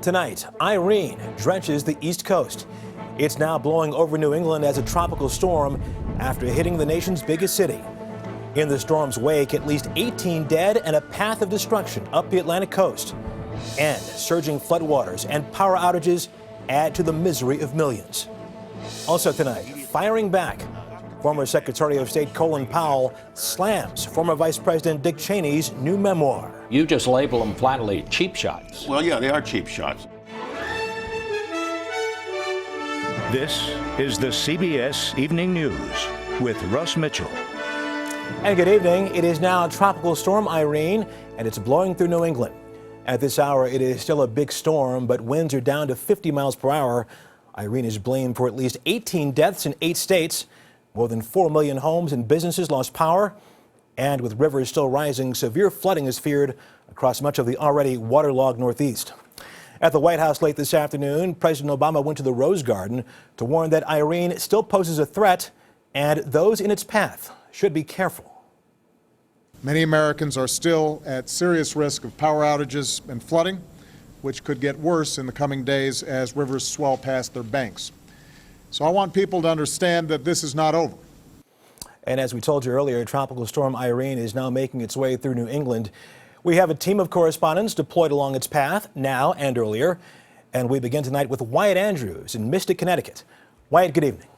tonight, Irene drenches the East Coast. It's now blowing over New England as a tropical storm after hitting the nation's biggest city. In the storm's wake, at least 18 dead and a path of destruction up the Atlantic coast. And surging floodwaters and power outages add to the misery of millions. Also tonight, firing back, former Secretary of State Colin Powell slams former Vice President Dick Cheney's new memoir. You just label them flatly cheap shots. Well, yeah, they are cheap shots. This is the CBS Evening News with Russ Mitchell. And good evening. It is now Tropical Storm Irene, and it's blowing through New England. At this hour, it is still a big storm, but winds are down to 50 miles per hour. Irene is blamed for at least 18 deaths in 8 states. More than 4 million homes and businesses lost power. And with rivers still rising, severe flooding is feared across much of the already waterlogged Northeast. At the White House late this afternoon, President Obama went to the Rose Garden to warn that Irene still poses a threat and those in its path should be careful. Many Americans are still at serious risk of power outages and flooding, which could get worse in the coming days as rivers swell past their banks. So I want people to understand that this is not over. And as we told you earlier, Tropical Storm Irene is now making its way through New England. We have a team of correspondents deployed along its path now and earlier. And we begin tonight with Wyatt Andrews in Mystic, Connecticut. Wyatt, good evening.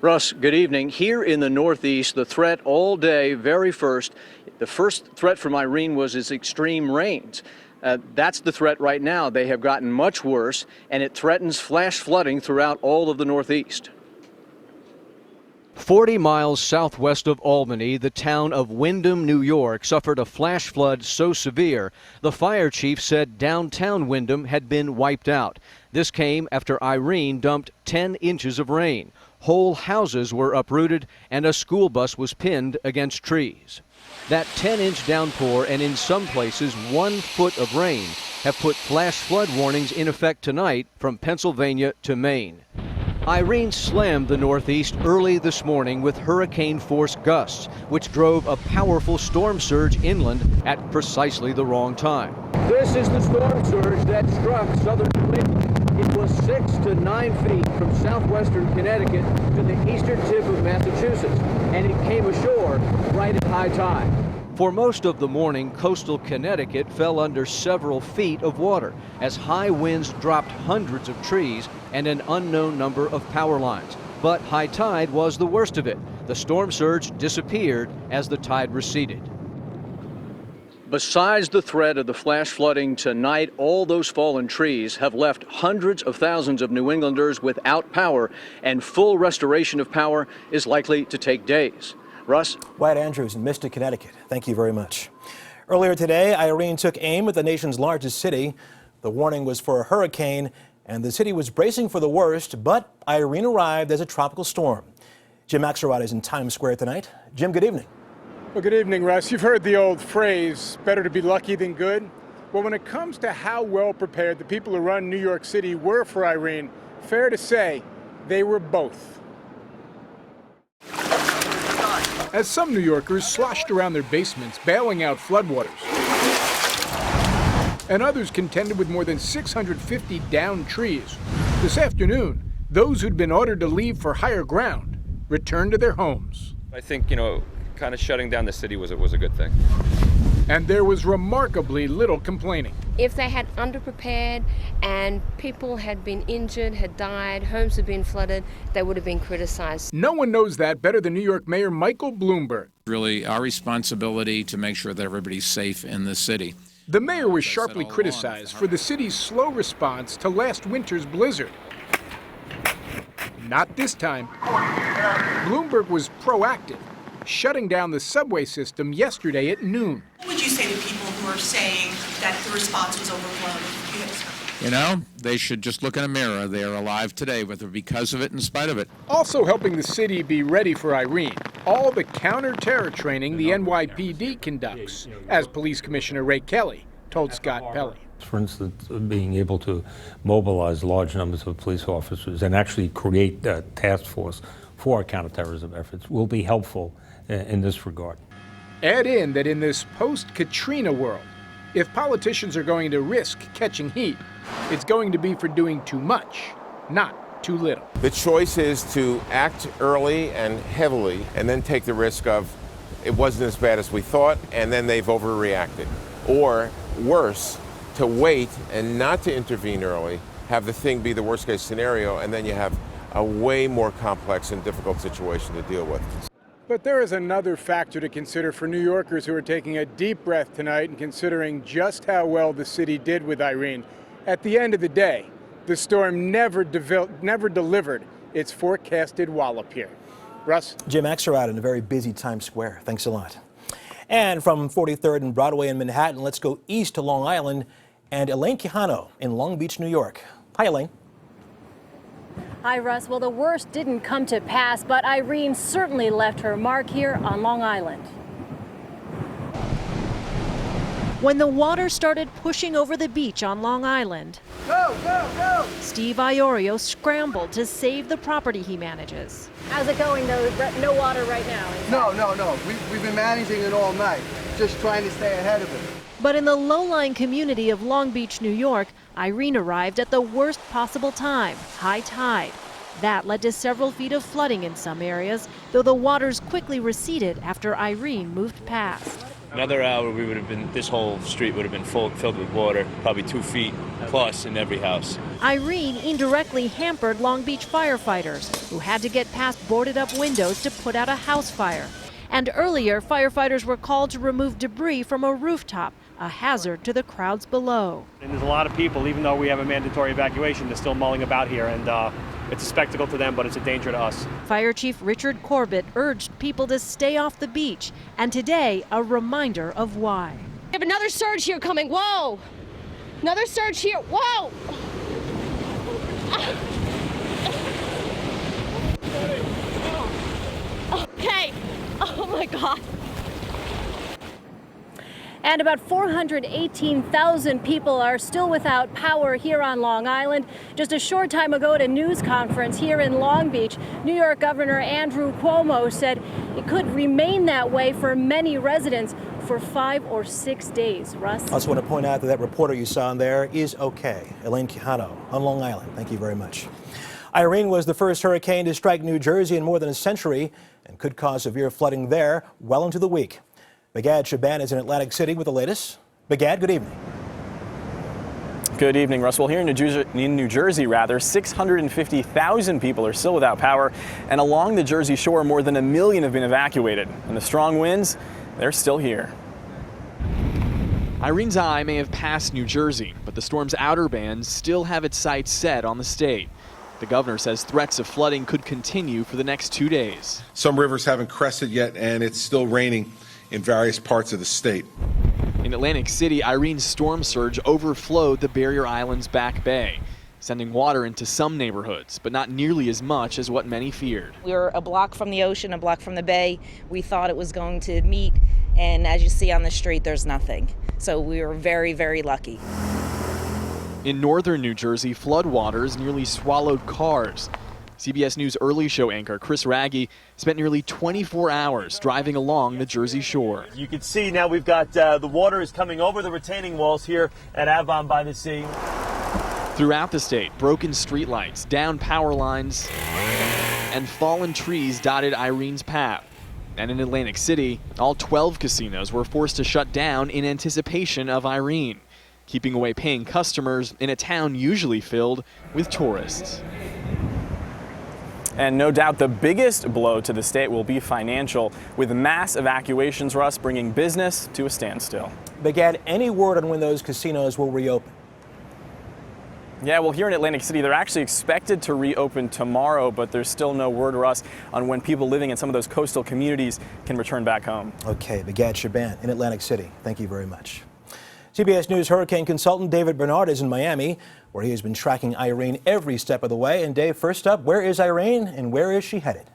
Russ, good evening. Here in the Northeast, the threat all day, the first threat from Irene was its extreme rains. That's the threat right now. They have gotten much worse, and it threatens flash flooding throughout all of the Northeast. 40 miles southwest of Albany, the town of Windham, New York, suffered a flash flood so severe, the fire chief said downtown Windham had been wiped out. This came after Irene dumped 10 inches of rain. Whole houses were uprooted, and a school bus was pinned against trees. That 10-inch downpour and in some places 1 foot of rain have put flash flood warnings in effect tonight from Pennsylvania to Maine. Irene slammed the Northeast early this morning with hurricane-force gusts, which drove a powerful storm surge inland at precisely the wrong time. This is the storm surge that struck southern New England. It was 6 to 9 feet from southwestern Connecticut to the eastern tip of Massachusetts, and it came ashore right at high tide. For most of the morning, coastal Connecticut fell under several feet of water as high winds dropped hundreds of trees and an unknown number of power lines. But high tide was the worst of it. The storm surge disappeared as the tide receded. Besides the threat of the flash flooding tonight, all those fallen trees have left hundreds of thousands of New Englanders without power, and full restoration of power is likely to take days. Russ? Wyatt Andrews in Mystic, Connecticut. Thank you very much. Earlier today, Irene took aim at the nation's largest city. The warning was for a hurricane, and the city was bracing for the worst, but Irene arrived as a tropical storm. Jim Axelrod is in Times Square tonight. Jim, good evening. Well, good evening, Russ. You've heard the old phrase, better to be lucky than good. Well, when it comes to how well prepared the people who run New York City were for Irene, fair to say they were both. As some New Yorkers sloshed around their basements bailing out floodwaters, and others contended with more than 650 downed trees, this afternoon, those who'd been ordered to leave for higher ground returned to their homes. I think, kind of shutting down the city was a good thing. And there was remarkably little complaining. If they had underprepared and people had been injured, had died, homes had been flooded, they would have been criticized. No one knows that better than New York Mayor Michael Bloomberg. Really our responsibility to make sure that everybody's safe in the city. The mayor was sharply criticized for the city's slow response to last winter's blizzard. Not this time. Bloomberg was proactive, shutting down the subway system yesterday at noon. What would you say to people who are saying that the response was overblown? They should just look in a mirror. They are alive today, whether because of it, in spite of it. Also helping the city be ready for Irene, all the counter-terror training the NYPD conducts, as Police Commissioner Ray Kelly told Scott Pelley. For instance, being able to mobilize large numbers of police officers and actually create a task force for our counterterrorism efforts will be helpful in this regard. Add in that in this post-Katrina world, If politicians are going to risk catching heat, it's going to be for doing too much, not too little. The choice is to act early and heavily and then take the risk of it wasn't as bad as we thought and then they've overreacted. Or worse, to wait and not to intervene early, have the thing be the worst case scenario, and then you have a way more complex and difficult situation to deal with. But there is another factor to consider for New Yorkers who are taking a deep breath tonight and considering just how well the city did with Irene. At the end of the day, the storm never delivered its forecasted wallop here. Russ? Jim Axelrod in a very busy Times Square. Thanks a lot. And from 43rd and Broadway in Manhattan, let's go east to Long Island and Elaine Quijano in Long Beach, New York. Hi, Elaine. Hi, Russ. Well, the worst didn't come to pass, but Irene certainly left her mark here on Long Island. When the water started pushing over the beach on Long Island, go! Steve Iorio scrambled to save the property he manages. How's it going, though? No water right now? No. We've been managing it all night, just trying to stay ahead of it. But in the low-lying community of Long Beach, New York, Irene arrived at the worst possible time, high tide. That led to several feet of flooding in some areas, though the waters quickly receded after Irene moved past. Another hour, this whole street would have been filled with water, probably 2 feet plus in every house. Irene indirectly hampered Long Beach firefighters, who had to get past boarded up windows to put out a house fire. And earlier, firefighters were called to remove debris from a rooftop, a hazard to the crowds below. And there's a lot of people, even though we have a mandatory evacuation, they're still mulling about here, and it's a spectacle to them, but it's a danger to us. Fire Chief Richard Corbett urged people to stay off the beach, and today, a reminder of why. We have another surge here coming. Whoa! Another surge here. Whoa! Okay. Oh my God. And about 418,000 people are still without power here on Long Island. Just a short time ago at a news conference here in Long Beach, New York Governor Andrew Cuomo said it could remain that way for many residents for 5 or 6 days. Russ? I also want to point out that that reporter you saw in there is okay. Elaine Quijano on Long Island. Thank you very much. Irene was the first hurricane to strike New Jersey in more than a century and could cause severe flooding there well into the week. Begad Shaban is in Atlantic City with the latest. Begad, good evening. Good evening, Russell. Here in New Jersey, 650,000 people are still without power, and along the Jersey shore, more than 1 million have been evacuated. And the strong winds, they're still here. Irene's eye may have passed New Jersey, but the storm's outer bands still have its sights set on the state. The governor says threats of flooding could continue for the next 2 days. Some rivers haven't crested yet, and it's still raining in various parts of the state. In Atlantic City, Irene's storm surge overflowed the Barrier Island's back bay, sending water into some neighborhoods, but not nearly as much as what many feared. We were a block from the ocean, a block from the bay. We thought it was going to meet, and as you see on the street, there's nothing. So we were very, very lucky. In northern New Jersey, floodwaters nearly swallowed cars. CBS News early show anchor Chris Raggi spent nearly 24 hours driving along the Jersey shore. You can see now we've got the water is coming over the retaining walls here at Avon by the Sea. Throughout the state, broken streetlights, downed power lines, and fallen trees dotted Irene's path. And in Atlantic City, all 12 casinos were forced to shut down in anticipation of Irene, keeping away paying customers in a town usually filled with tourists. And no doubt the biggest blow to the state will be financial, with mass evacuations, Russ, bringing business to a standstill. Begad, any word on when those casinos will reopen? Yeah, well, here in Atlantic City, they're actually expected to reopen tomorrow, but there's still no word, Russ, on when people living in some of those coastal communities can return back home. Okay, Begad Shaban in Atlantic City. Thank you very much. CBS News hurricane consultant David Bernard is in Miami, where he has been tracking Irene every step of the way. And Dave, first up, where is Irene and where is she headed?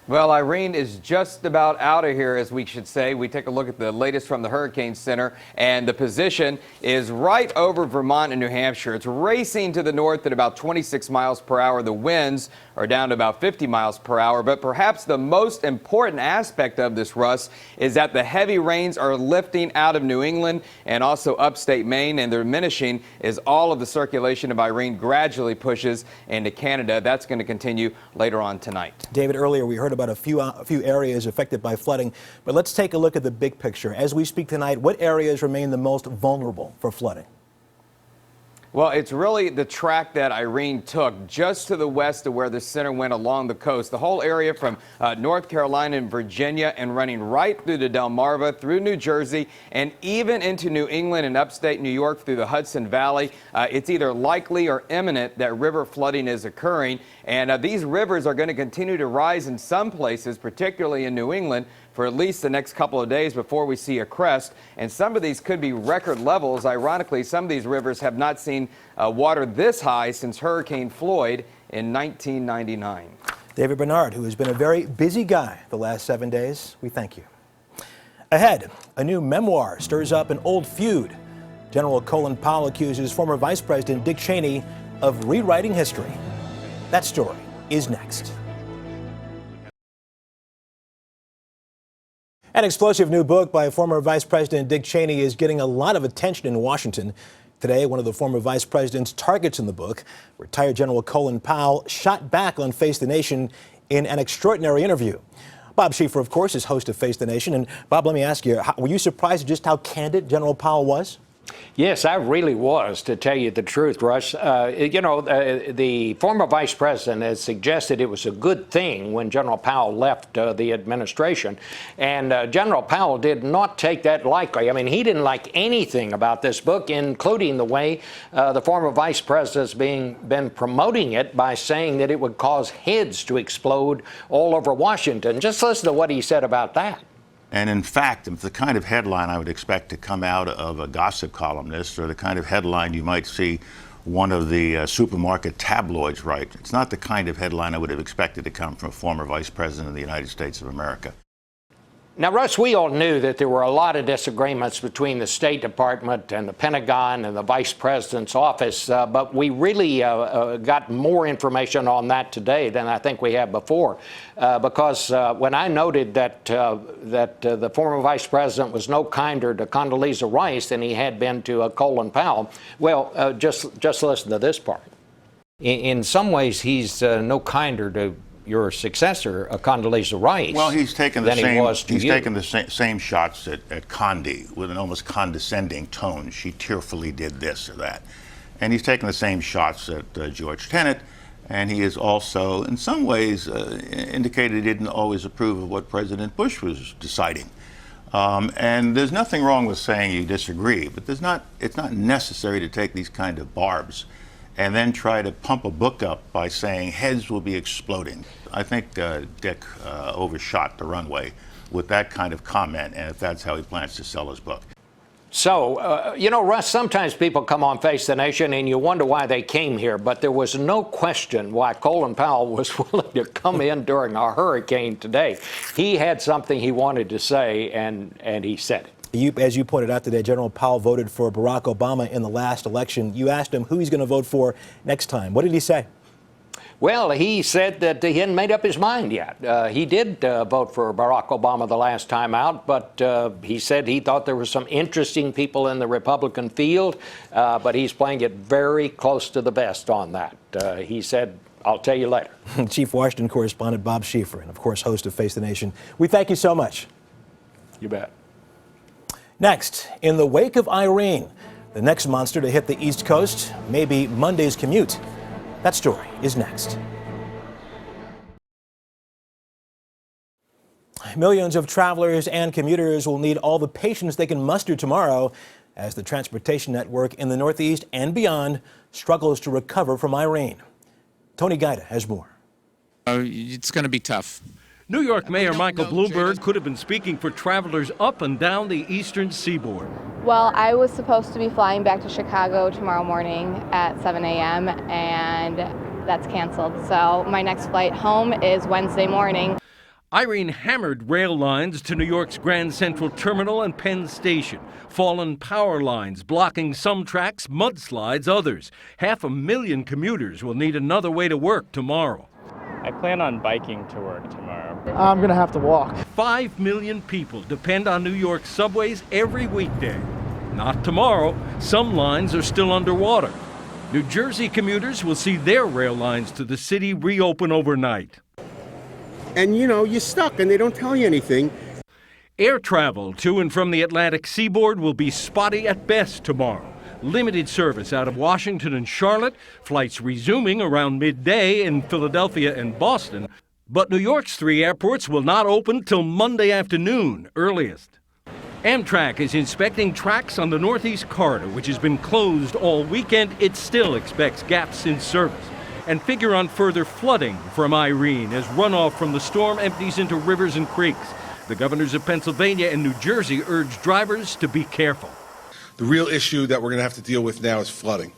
Well, Irene is just about out of here, as we should say. We take a look at the latest from the Hurricane Center, and the position is right over Vermont and New Hampshire. It's racing to the north at about 26 miles per hour. The winds are down to about 50 miles per hour. But perhaps the most important aspect of this, Russ, is that the heavy rains are lifting out of New England and also upstate Maine, and they're diminishing as all of the circulation of Irene gradually pushes into Canada. That's going to continue later on tonight. David, earlier we heard about a few areas affected by flooding, but let's take a look at the big picture. As we speak tonight, what areas remain the most vulnerable for flooding? Well, it's really the track that Irene took just to the west of where the center went along the coast. The whole area from North Carolina and Virginia and running right through the Delmarva, through New Jersey, and even into New England and upstate New York through the Hudson Valley. It's either likely or imminent that river flooding is occurring. And these rivers are going to continue to rise in some places, particularly in New England, for at least the next couple of days before we see a crest. And some of these could be record levels. Ironically, some of these rivers have not seen water this high since Hurricane Floyd in 1999. David Bernard, who has been a very busy guy the last 7 days, we thank you. Ahead, a new memoir stirs up an old feud. General Colin Powell accuses former Vice President Dick Cheney of rewriting history. That story is next. An explosive new book by former Vice President Dick Cheney is getting a lot of attention in Washington. Today, one of the former vice president's targets in the book, retired General Colin Powell, shot back on Face the Nation in an extraordinary interview. Bob Schieffer, of course, is host of Face the Nation. And Bob, let me ask you, were you surprised at just how candid General Powell was? Yes, I really was, to tell you the truth, Russ. The former vice president has suggested it was a good thing when General Powell left the administration. And General Powell did not take that lightly. I mean, he didn't like anything about this book, including the way the former vice president's been promoting it by saying that it would cause heads to explode all over Washington. Just listen to what he said about that. And in fact, it's the kind of headline I would expect to come out of a gossip columnist, or the kind of headline you might see one of the supermarket tabloids write. It's not the kind of headline I would have expected to come from a former vice president of the United States of America. Now, Russ, we all knew that there were a lot of disagreements between the State Department and the Pentagon and the Vice President's office, but we really got more information on that today than I think we have before, because when I noted that the former Vice President was no kinder to Condoleezza Rice than he had been to Colin Powell, well, just listen to this part. In some ways, he's no kinder to your successor, Condoleezza Rice. Well, he's taken the same shots at Condi with an almost condescending tone. She tearfully did this or that. And he's taken the same shots at George Tenet, and he has also, in some ways, indicated he didn't always approve of what President Bush was deciding. And there's nothing wrong with saying you disagree, but it's not necessary to take these kind of barbs and then try to pump a book up by saying heads will be exploding. I think Dick overshot the runway with that kind of comment, and if that's how he plans to sell his book. So, Russ, sometimes people come on Face the Nation and you wonder why they came here, but there was no question why Colin Powell was willing to come in during a hurricane today. He had something he wanted to say, and he said it. As you pointed out today, General Powell voted for Barack Obama in the last election. You asked him who he's going to vote for next time. What did he say? Well, he said that he hadn't made up his mind yet. He did vote for Barack Obama the last time out, but he said he thought there were some interesting people in the Republican field, but he's playing it very close to the vest on that. He said, I'll tell you later. Chief Washington correspondent Bob Schieffer, and of course, host of Face the Nation. We thank you so much. You bet. Next, in the wake of Irene, the next monster to hit the East Coast may be Monday's commute. That story is next. Millions of travelers and commuters will need all the patience they can muster tomorrow as the transportation network in the Northeast and beyond struggles to recover from Irene. Tony Guida has more. It's going to be tough. New York Mayor Michael Bloomberg could have been speaking for travelers up and down the eastern seaboard. Well, I was supposed to be flying back to Chicago tomorrow morning at 7 a.m. and that's canceled. So my next flight home is Wednesday morning. Irene hammered rail lines to New York's Grand Central Terminal and Penn Station. Fallen power lines blocking some tracks, mudslides others. 500,000 commuters will need another way to work tomorrow. I plan on biking to work tomorrow. I'm going to have to walk. 5 million people depend on New York subways every weekday. Not tomorrow. Some lines are still underwater. New Jersey commuters will see their rail lines to the city reopen overnight. And you're stuck and they don't tell you anything. Air travel to and from the Atlantic seaboard will be spotty at best tomorrow. Limited service out of Washington and Charlotte, flights resuming around midday in Philadelphia and Boston. But New York's 3 airports will not open till Monday afternoon, earliest. Amtrak is inspecting tracks on the Northeast Corridor, which has been closed all weekend. It still expects gaps in service. And figure on further flooding from Irene as runoff from the storm empties into rivers and creeks. The governors of Pennsylvania and New Jersey urge drivers to be careful. The real issue that we're going to have to deal with now is flooding.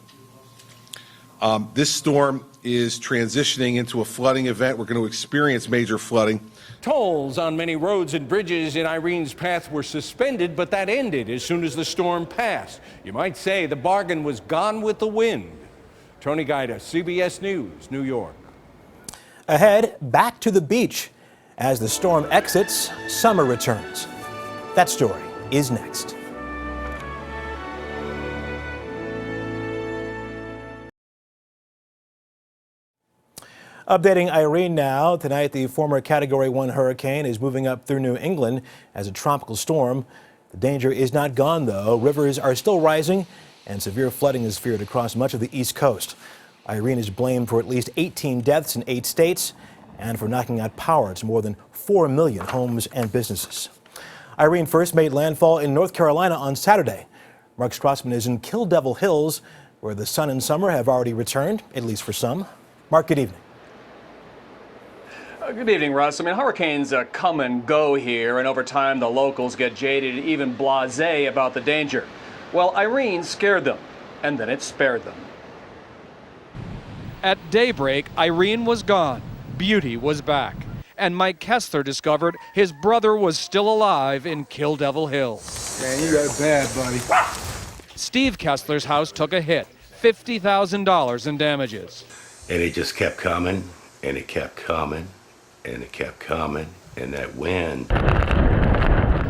This storm is transitioning into a flooding event. We're going to experience major flooding. Tolls on many roads and bridges in Irene's path were suspended, but that ended as soon as the storm passed. You might say the bargain was gone with the wind. Tony Guida, CBS News, New York. Ahead, back to the beach. As the storm exits, summer returns. That story is next. Updating Irene now. Tonight, the former Category 1 hurricane is moving up through New England as a tropical storm. The danger is not gone, though. Rivers are still rising, and severe flooding is feared across much of the East Coast. Irene is blamed for at least 18 deaths in 8 states and for knocking out power to more than 4 million homes and businesses. Irene first made landfall in North Carolina on Saturday. Mark Strassman is in Kill Devil Hills, where the sun and summer have already returned, at least for some. Mark, good evening. Good evening, Russ. I mean, hurricanes come and go here, and over time the locals get jaded, even blasé about the danger. Well, Irene scared them, and then it spared them. At daybreak, Irene was gone. Beauty was back. And Mike Kessler discovered his brother was still alive in Kill Devil Hills. Man, you got it bad, buddy. Steve Kessler's house took a hit, $50,000 in damages. And it just kept coming, and it kept coming, and it kept coming, and that wind.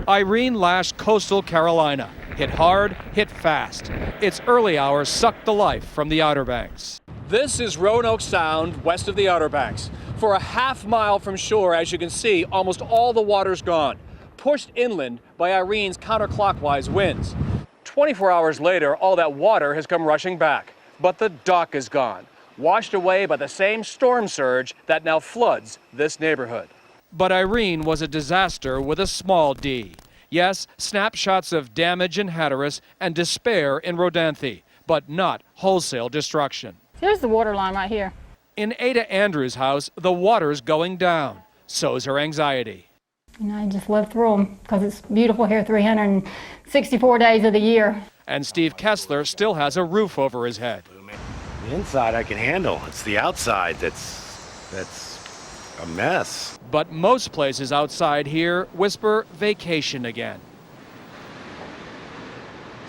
Irene lashed coastal Carolina. Hit hard, hit fast. Its early hours sucked the life from the Outer Banks. This is Roanoke Sound, west of the Outer Banks. For a half mile from shore, as you can see, almost all the water's gone, pushed inland by Irene's counterclockwise winds. 24 hours later, all that water has come rushing back, but the dock is gone, washed away by the same storm surge that now floods this neighborhood. But Irene was a disaster with a small d. Yes, snapshots of damage in Hatteras and despair in Rodanthe, but not wholesale destruction. There's the water line right here. In Ada Andrews' house, the water's going down. So's her anxiety. And I just live through them because it's beautiful here 364 days of the year. And Steve Kessler still has a roof over his head. The inside I can handle. It's the outside that's a mess. But most places outside here whisper vacation again.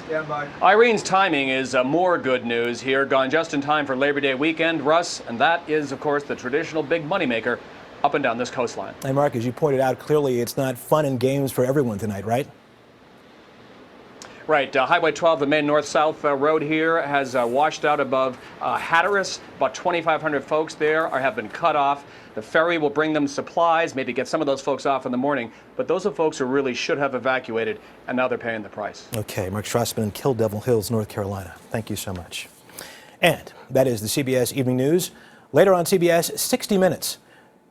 Stand by. Irene's timing is more good news here, gone just in time for Labor Day weekend, Russ, and that is, of course, the traditional big moneymaker up and down this coastline. And Mark, as you pointed out, clearly it's not fun and games for everyone tonight, right? Right. Highway 12, the main north-south road here, has washed out above Hatteras. About 2,500 folks there have been cut off. The ferry will bring them supplies, maybe get some of those folks off in the morning. But those are folks who really should have evacuated, and now they're paying the price. Okay, Mark Strassman in Kill Devil Hills, North Carolina. Thank you so much. And that is the CBS Evening News. Later on CBS, 60 Minutes.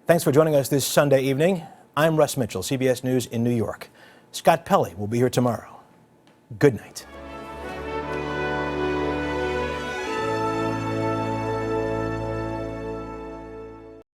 Thanks for joining us this Sunday evening. I'm Russ Mitchell, CBS News in New York. Scott Pelley will be here tomorrow. Good night.